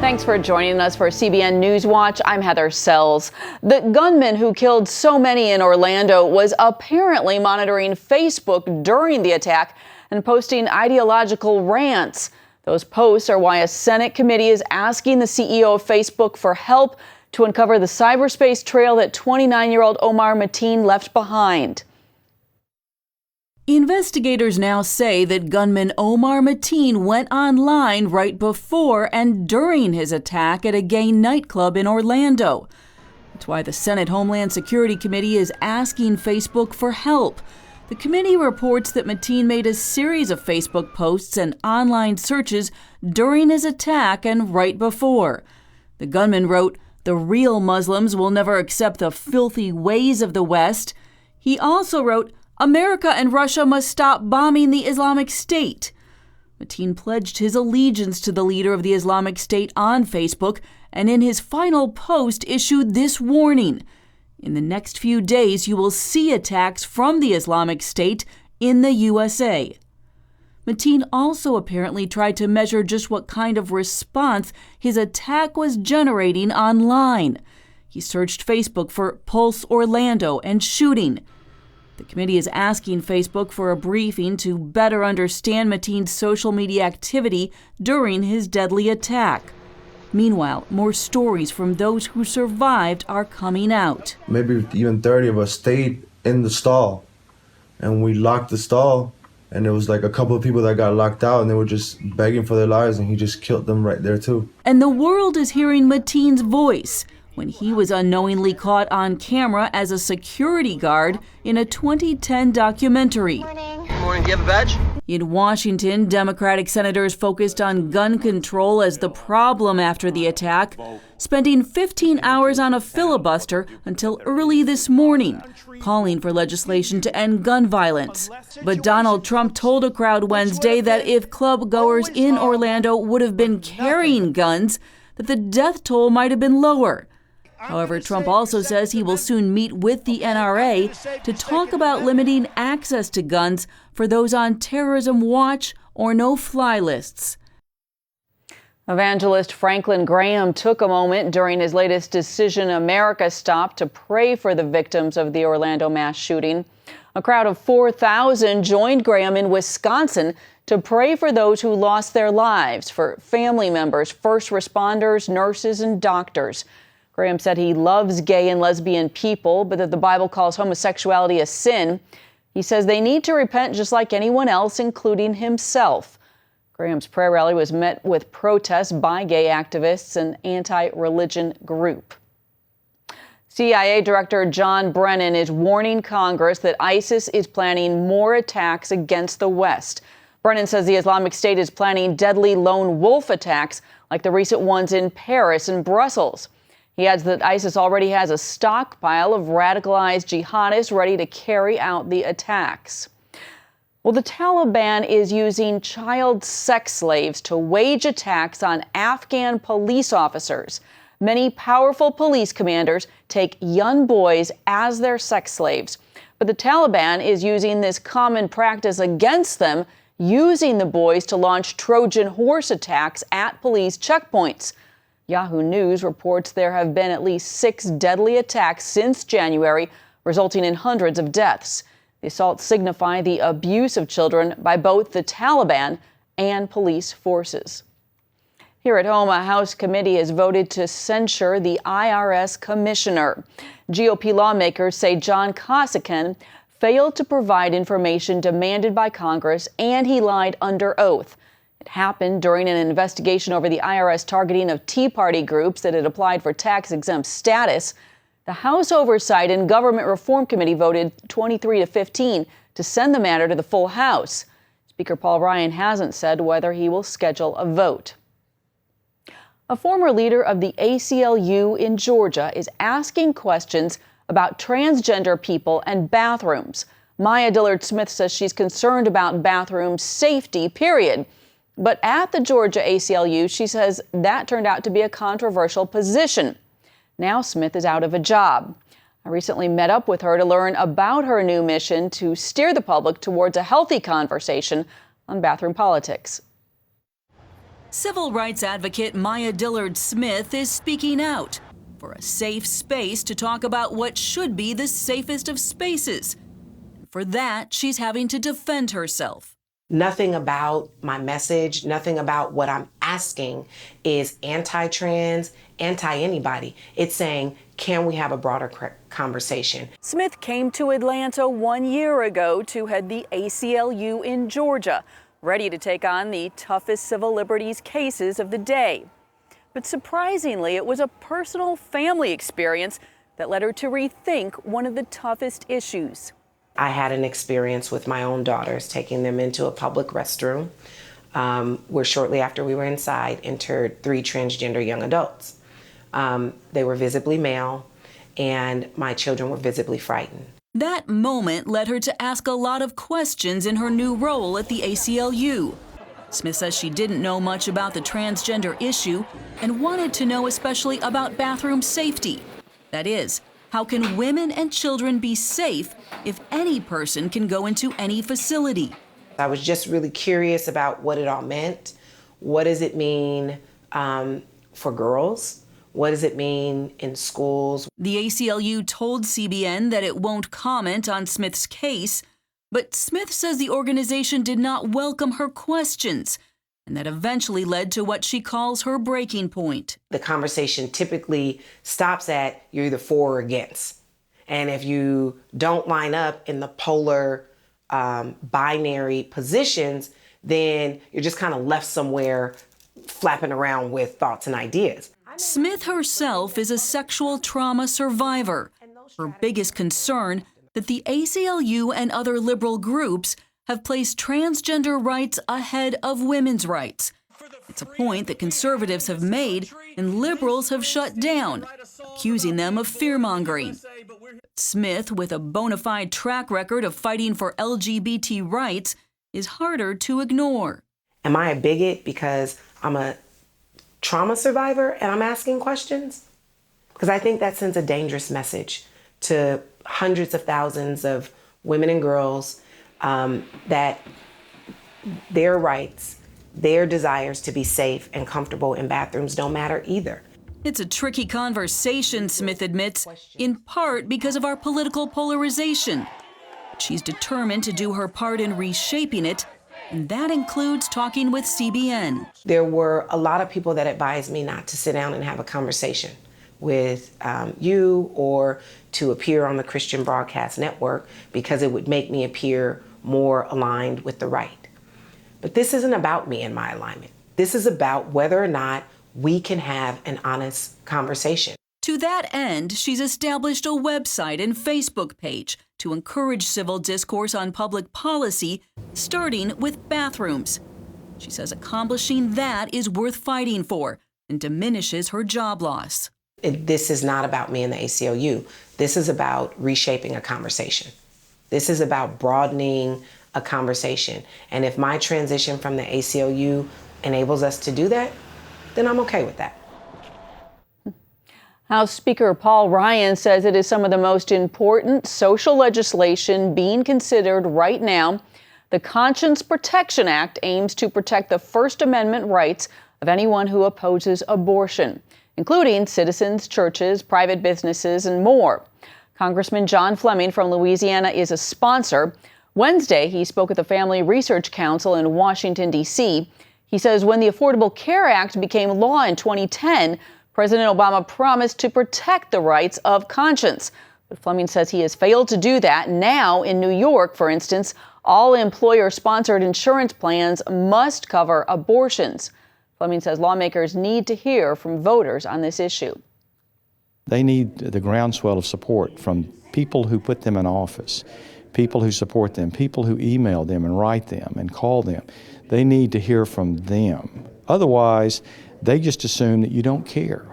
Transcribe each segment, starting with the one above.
Thanks for joining us for CBN NewsWatch. I'm Heather Sells. The gunman who killed so many in Orlando was apparently monitoring Facebook during the attack and posting ideological rants. Those posts are why a Senate committee is asking the CEO of Facebook for help to uncover the cyberspace trail that 29-year-old Omar Mateen left behind. Investigators now say that gunman Omar Mateen went online right before and during his attack at a gay nightclub in Orlando. That's why the Senate Homeland Security Committee is asking Facebook for help. The committee reports that Mateen made a series of Facebook posts and online searches during his attack and right before. The gunman wrote, "The real Muslims will never accept the filthy ways of the West." He also wrote, "America and Russia must stop bombing the Islamic State." Mateen pledged his allegiance to the leader of the Islamic State on Facebook and in his final post issued this warning. In the next few days, you will see attacks from the Islamic State in the USA. Mateen also apparently tried to measure just what kind of response his attack was generating online. He searched Facebook for Pulse Orlando and shooting. The committee is asking Facebook for a briefing to better understand Mateen's social media activity during his deadly attack. Meanwhile, more stories from those who survived are coming out. Maybe even 30 of us stayed in the stall, and we locked the stall, and there was like a couple of people that got locked out, and they were just begging for their lives, and he just killed them right there too. And the world is hearing Mateen's voice when he was unknowingly caught on camera as a security guard in a 2010 documentary. Good morning. Do you have a badge? In Washington, Democratic senators focused on gun control as the problem after the attack, spending 15 hours on a filibuster until early this morning, calling for legislation to end gun violence. But Donald Trump told a crowd Wednesday that if club goers in Orlando would have been carrying guns, that the death toll might have been lower. However, Trump also says he will soon meet with the NRA to talk about limiting access to guns for those on terrorism watch or no-fly lists. Evangelist Franklin Graham took a moment during his latest Decision America stop to pray for the victims of the Orlando mass shooting. A crowd of 4,000 joined Graham in Wisconsin to pray for those who lost their lives, for family members, first responders, nurses, and doctors. Graham said he loves gay and lesbian people, but that the Bible calls homosexuality a sin. He says they need to repent just like anyone else, including himself. Graham's prayer rally was met with protests by gay activists and anti-religion group. CIA Director John Brennan is warning Congress that ISIS is planning more attacks against the West. Brennan says the Islamic State is planning deadly lone wolf attacks like the recent ones in Paris and Brussels. He adds that ISIS already has a stockpile of radicalized jihadists ready to carry out the attacks. Well, the Taliban is using child sex slaves to wage attacks on Afghan police officers. Many powerful police commanders take young boys as their sex slaves. But the Taliban is using this common practice against them, using the boys to launch Trojan horse attacks at police checkpoints. Yahoo News reports there have been at least 6 deadly attacks since January, resulting in hundreds of deaths. The assaults signify the abuse of children by both the Taliban and police forces. Here at home, a House committee has voted to censure the IRS commissioner. GOP lawmakers say John Cossican failed to provide information demanded by Congress, and he lied under oath. It happened during an investigation over the IRS targeting of Tea Party groups that had applied for tax-exempt status. The House Oversight and Government Reform Committee voted 23-15 to send the matter to the full House. Speaker Paul Ryan hasn't said whether he will schedule a vote. A former leader of the ACLU in Georgia is asking questions about transgender people and bathrooms. Maya Dillard-Smith says she's concerned about bathroom safety, period. But at the Georgia ACLU, she says that turned out to be a controversial position. Now Smith is out of a job. I recently met up with her to learn about her new mission to steer the public towards a healthy conversation on bathroom politics. Civil rights advocate Maya Dillard Smith is speaking out for a safe space to talk about what should be the safest of spaces. For that, she's having to defend herself. Nothing about my message, nothing about what I'm asking is anti-trans, anti-anybody. It's saying, can we have a broader conversation? Smith came to Atlanta 1 year ago to head the ACLU in Georgia, ready to take on the toughest civil liberties cases of the day. But surprisingly, it was a personal family experience that led her to rethink one of the toughest issues. I had an experience with my own daughters, taking them into a public restroom, where shortly after we were inside entered 3 transgender young adults. They were visibly male, and my children were visibly frightened. That moment led her to ask a lot of questions in her new role at the ACLU. Smith says she didn't know much about the transgender issue and wanted to know especially about bathroom safety. That is, how can women and children be safe if any person can go into any facility? I was just really curious about what it all meant. What does it mean for girls? What does it mean in schools? The ACLU told CBN that it won't comment on Smith's case, but Smith says the organization did not welcome her questions, and that eventually led to what she calls her breaking point. The conversation typically stops at you're either for or against. And if you don't line up in the polar binary positions, then you're just kind of left somewhere flapping around with thoughts and ideas. Smith herself is a sexual trauma survivor. Her biggest concern that the ACLU and other liberal groups have placed transgender rights ahead of women's rights. It's a point that conservatives have made and liberals have shut down, accusing them of fear-mongering. Smith, with a bona fide track record of fighting for LGBT rights, is harder to ignore. Am I a bigot because I'm a trauma survivor and I'm asking questions? Because I think that sends a dangerous message to hundreds of thousands of women and girls that their rights, their desires to be safe and comfortable in bathrooms don't matter either. It's a tricky conversation, Smith admits, in part because of our political polarization. She's determined to do her part in reshaping it, and that includes talking with CBN. There were a lot of people that advised me not to sit down and have a conversation with you or to appear on the Christian Broadcast Network because it would make me appear more aligned with the right. But this isn't about me and my alignment. This is about whether or not we can have an honest conversation. To that end, she's established a website and Facebook page to encourage civil discourse on public policy, starting with bathrooms. She says accomplishing that is worth fighting for and diminishes her job loss. This is not about me and the ACLU. This is about reshaping a conversation. This is about broadening a conversation. And if my transition from the ACLU enables us to do that, then I'm okay with that. House Speaker Paul Ryan says it is some of the most important social legislation being considered right now. The Conscience Protection Act aims to protect the First Amendment rights of anyone who opposes abortion, including citizens, churches, private businesses, and more. Congressman John Fleming from Louisiana is a sponsor. Wednesday, he spoke at the Family Research Council in Washington, D.C. He says when the Affordable Care Act became law in 2010, President Obama promised to protect the rights of conscience. But Fleming says he has failed to do that. Now, in New York, for instance, all employer-sponsored insurance plans must cover abortions. Fleming says lawmakers need to hear from voters on this issue. They need the groundswell of support from people who put them in office, people who support them, people who email them and write them and call them. They need to hear from them. Otherwise, they just assume that you don't care.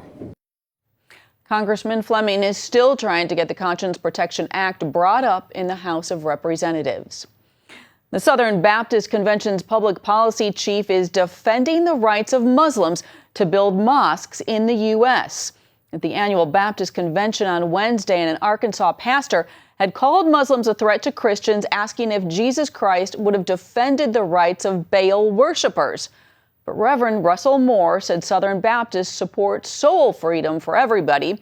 Congressman Fleming is still trying to get the Conscience Protection Act brought up in the House of Representatives. The Southern Baptist Convention's public policy chief is defending the rights of Muslims to build mosques in the U.S. At the annual Baptist Convention on Wednesday, an Arkansas pastor had called Muslims a threat to Christians, asking if Jesus Christ would have defended the rights of Baal worshipers. But Reverend Russell Moore said Southern Baptists support soul freedom for everybody.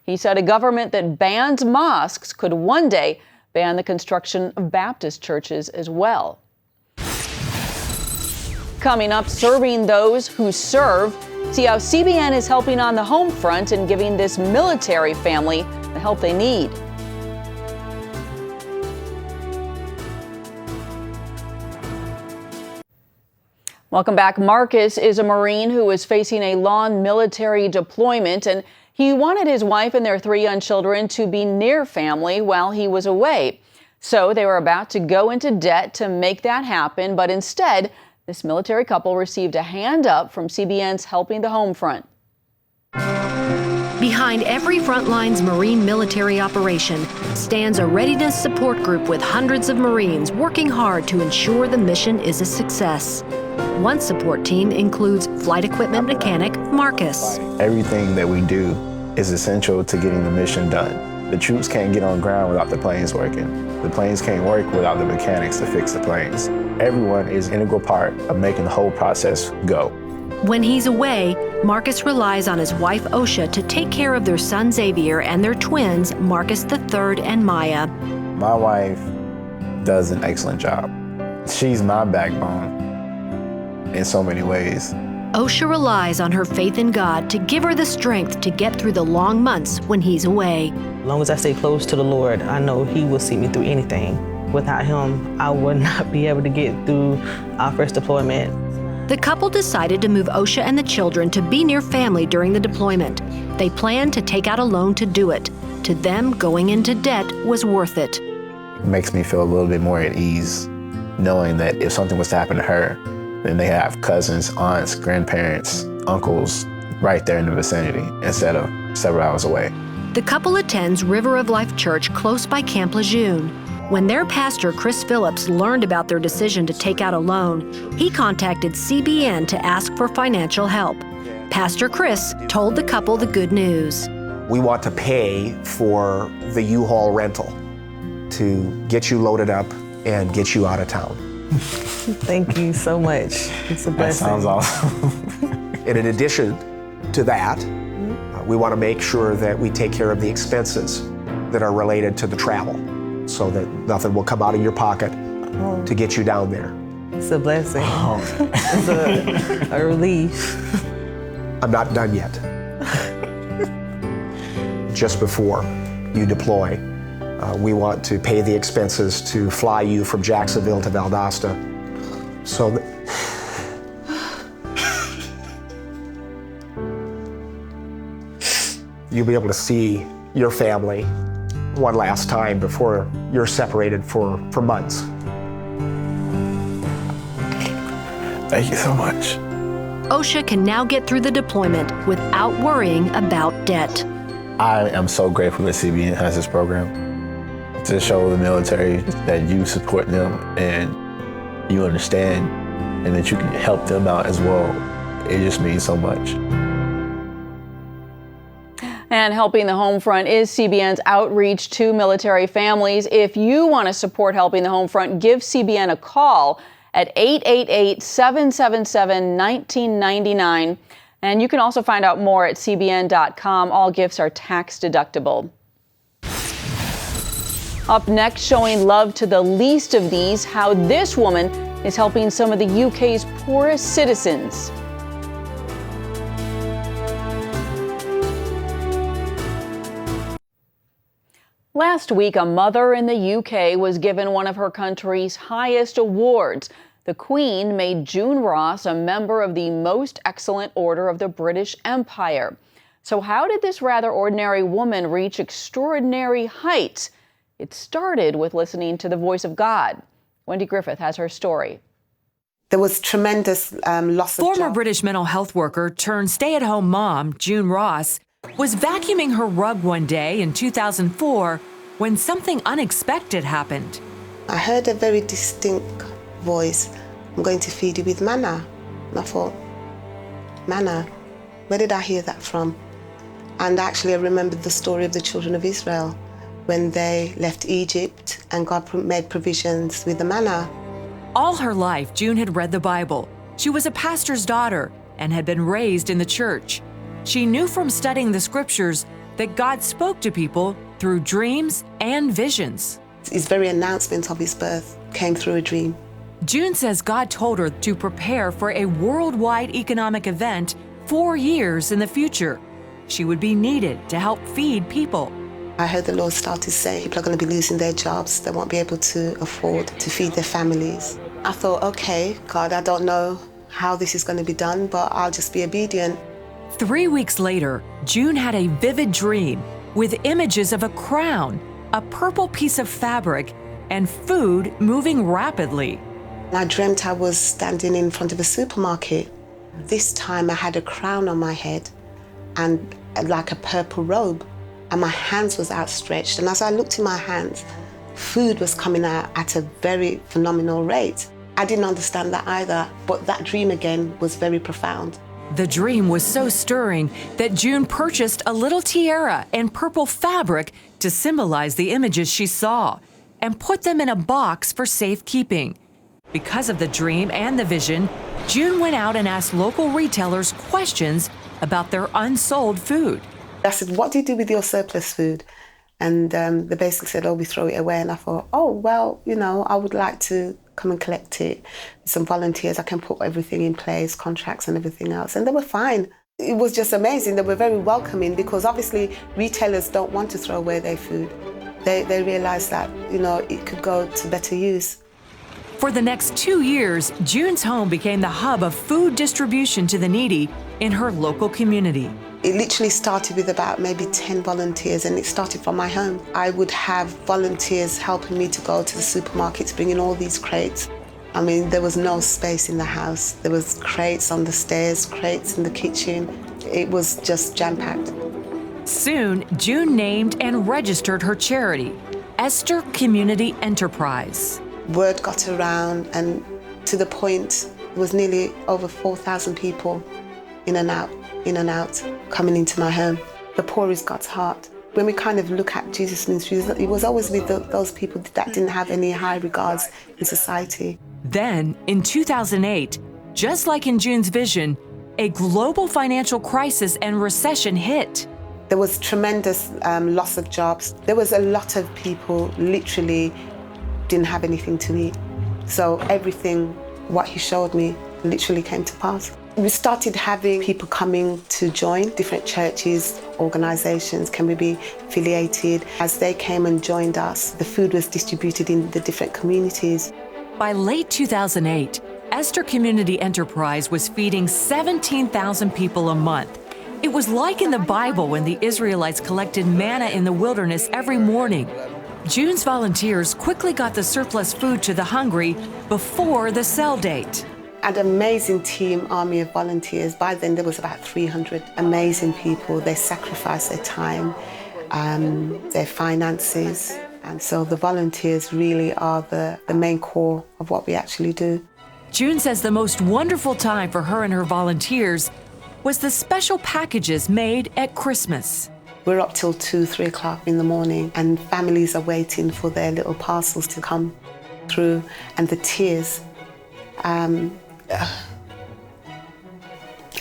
He said a government that bans mosques could one day ban the construction of Baptist churches as well. Coming up, serving those who serve. See how CBN is helping on the home front and giving this military family the help they need. Welcome back. Marcus is a Marine who is facing a long military deployment, and he wanted his wife and their 3 young children to be near family while he was away. So they were about to go into debt to make that happen, but instead, this military couple received a hand up from CBN's Helping the Home Front. Behind every Frontlines Marine military operation stands a readiness support group with hundreds of Marines working hard to ensure the mission is a success. One support team includes flight equipment mechanic Marcus. Everything that we do is essential to getting the mission done. The troops can't get on ground without the planes working. The planes can't work without the mechanics to fix the planes. Everyone is an integral part of making the whole process go. When he's away, Marcus relies on his wife OSHA to take care of their son Xavier and their twins, Marcus III and Maya. My wife does an excellent job. She's my backbone in so many ways. OSHA relies on her faith in God to give her the strength to get through the long months when he's away. As long as I stay close to the Lord, I know He will see me through anything. Without Him, I would not be able to get through our first deployment. The couple decided to move OSHA and the children to be near family during the deployment. They planned to take out a loan to do it. To them, going into debt was worth it. It makes me feel a little bit more at ease, knowing that if something was to happen to her, then they have cousins, aunts, grandparents, uncles right there in the vicinity instead of several hours away. The couple attends River of Life Church close by Camp Lejeune. When their pastor, Chris Phillips, learned about their decision to take out a loan, he contacted CBN to ask for financial help. Pastor Chris told the couple the good news. We want to pay for the U-Haul rental to get you loaded up and get you out of town. Thank you so much. It's a blessing. That sounds awesome. And in addition to that, we want to make sure that we take care of the expenses that are related to the travel so that nothing will come out of your pocket to get you down there. It's a blessing. It's a relief. I'm not done yet. Just before you deploy, we want to pay the expenses to fly you from Jacksonville to Valdosta so that you'll be able to see your family one last time before you're separated for months. Thank you so much. OSHA can now get through the deployment without worrying about debt. I am so grateful that CBN has this program to show the military that you support them and you understand and that you can help them out as well. It just means so much. And Helping the Home Front is CBN's outreach to military families. If you want to support Helping the Home Front, give CBN a call at 888-777-1999. And you can also find out more at cbn.com. All gifts are tax deductible. Up next, showing love to the least of these, how this woman is helping some of the UK's poorest citizens. Last week, a mother in the UK was given one of her country's highest awards. The Queen made June Ross a member of the Most Excellent Order of the British Empire. So how did this rather ordinary woman reach extraordinary heights? It started with listening to the voice of God. Wendy Griffith has her story. There was tremendous loss of Former job. British mental health worker turned stay-at-home mom, June Ross, was vacuuming her rug one day in 2004 when something unexpected happened. I heard a very distinct voice. I'm going to feed you with manna. And I thought, manna? Where did I hear that from? And actually I remembered the story of the children of Israel when they left Egypt and God made provisions with the manna. All her life, June had read the Bible. She was a pastor's daughter and had been raised in the church. She knew from studying the scriptures that God spoke to people through dreams and visions. His very announcement of his birth came through a dream. June says God told her to prepare for a worldwide economic event 4 years in the future. She would be needed to help feed people. I heard the Lord start to say people are going to be losing their jobs. They won't be able to afford to feed their families. I thought, okay, God, I don't know how this is going to be done, but I'll just be obedient. 3 weeks later, June had a vivid dream with images of a crown, a purple piece of fabric, and food moving rapidly. I dreamt I was standing in front of a supermarket. This time I had a crown on my head and like a purple robe, and my hands was outstretched. And as I looked in my hands, food was coming out at a very phenomenal rate. I didn't understand that either, but that dream again was very profound. The dream was so stirring that June purchased a little tiara and purple fabric to symbolize the images she saw and put them in a box for safekeeping. Because of the dream and the vision, June went out and asked local retailers questions about their unsold food. I said, what do you do with your surplus food? And they basically said, oh, we throw it away. And I thought, oh, well, you know, I would like to come and collect it. Some volunteers, I can put everything in place, contracts and everything else. And they were fine. It was just amazing. They were very welcoming because obviously retailers don't want to throw away their food. They realized that, you know, it could go to better use. For the next 2 years, June's home became the hub of food distribution to the needy in her local community. It literally started with about maybe 10 volunteers, and it started from my home. I would have volunteers helping me to go to the supermarkets, bringing all these crates. I mean, there was no space in the house. There was crates on the stairs, crates in the kitchen. It was just jam-packed. Soon, June named and registered her charity, Esther Community Enterprise. Word got around, and to the point, there was nearly over 4,000 people in and out, coming into my home. The poor is God's heart. When we kind of look at Jesus' ministry, it was always with those people that didn't have any high regards in society. Then, in 2008, just like in June's vision, a global financial crisis and recession hit. There was tremendous loss of jobs. There was a lot of people literally didn't have anything to eat. So everything, what he showed me, literally came to pass. We started having people coming to join different churches, organizations, can we be affiliated? As they came and joined us, the food was distributed in the different communities. By late 2008, Esther Community Enterprise was feeding 17,000 people a month. It was like in the Bible when the Israelites collected manna in the wilderness every morning. June's volunteers quickly got the surplus food to the hungry before the sell date. An amazing team, army of volunteers. By then there was about 300 amazing people. They sacrificed their time, their finances. And so the volunteers really are the main core of what we actually do. June says the most wonderful time for her and her volunteers was the special packages made at Christmas. We're up till 2, 3 o'clock in the morning, and families are waiting for their little parcels to come through, and the tears.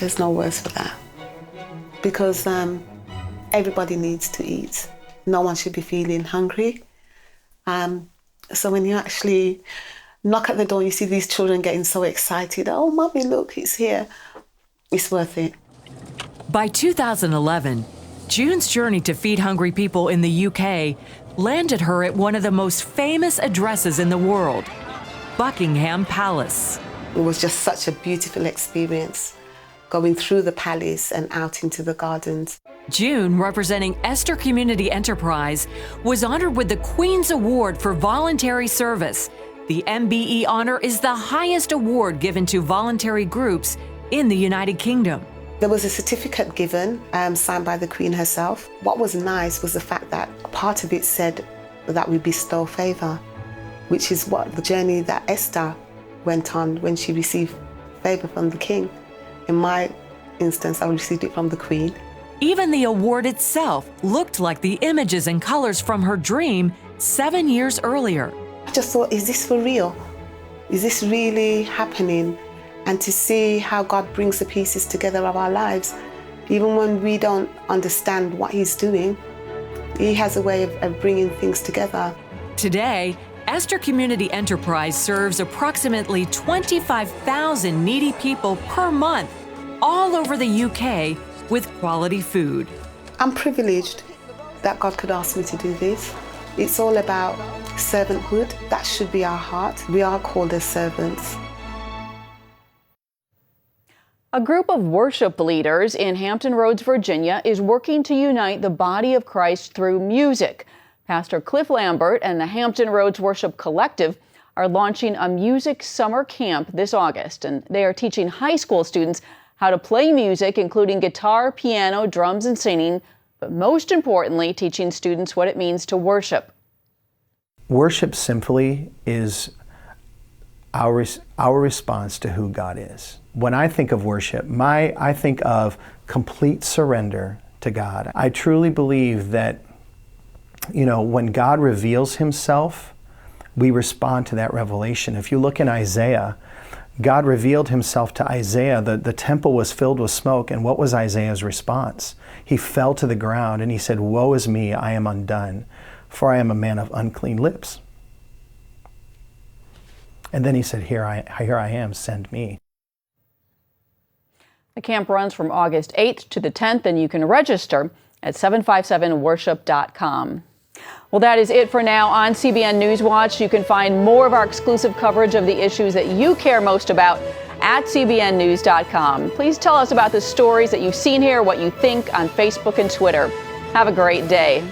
There's no words for that. Because everybody needs to eat. No one should be feeling hungry. So when you actually knock at the door, you see these children getting so excited. Oh, Mommy, look, it's here. It's worth it. By 2011, June's journey to feed hungry people in the UK landed her at one of the most famous addresses in the world, Buckingham Palace. It was just such a beautiful experience, going through the palace and out into the gardens. June, representing Esther Community Enterprise, was honored with the Queen's Award for Voluntary Service. The MBE honor is the highest award given to voluntary groups in the United Kingdom. There was a certificate given, signed by the Queen herself. What was nice was the fact that part of it said that we bestow favour, which is what the journey that Esther went on when she received favour from the King. In my instance, I received it from the Queen. Even the award itself looked like the images and colours from her dream 7 years earlier. I just thought, is this for real? Is this really happening? and to see how God brings the pieces together of our lives. Even when we don't understand what He's doing, He has a way of bringing things together. Today, Esther Community Enterprise serves approximately 25,000 needy people per month all over the UK with quality food. I'm privileged that God could ask me to do this. It's all about servanthood. That should be our heart. We are called as servants. A group of worship leaders in Hampton Roads, Virginia, is working to unite the body of Christ through music. Pastor Cliff Lambert and the Hampton Roads Worship Collective are launching a music summer camp this August, and they are teaching high school students how to play music, including guitar, piano, drums, and singing, but most importantly, teaching students what it means to worship. Worship simply is our response to who God is. When I think of worship, I think of complete surrender to God. I truly believe that, when God reveals Himself, we respond to that revelation. If you look in Isaiah, God revealed Himself to Isaiah. The temple was filled with smoke, and what was Isaiah's response? He fell to the ground and he said, "Woe is me, I am undone, for I am a man of unclean lips." And then he said, here I am, send me. The camp runs from August 8th to the 10th, and you can register at 757worship.com. Well, that is it for now on CBN NewsWatch. You can find more of our exclusive coverage of the issues that you care most about at cbnnews.com. Please tell us about the stories that you've seen here, what you think on Facebook and Twitter. Have a great day.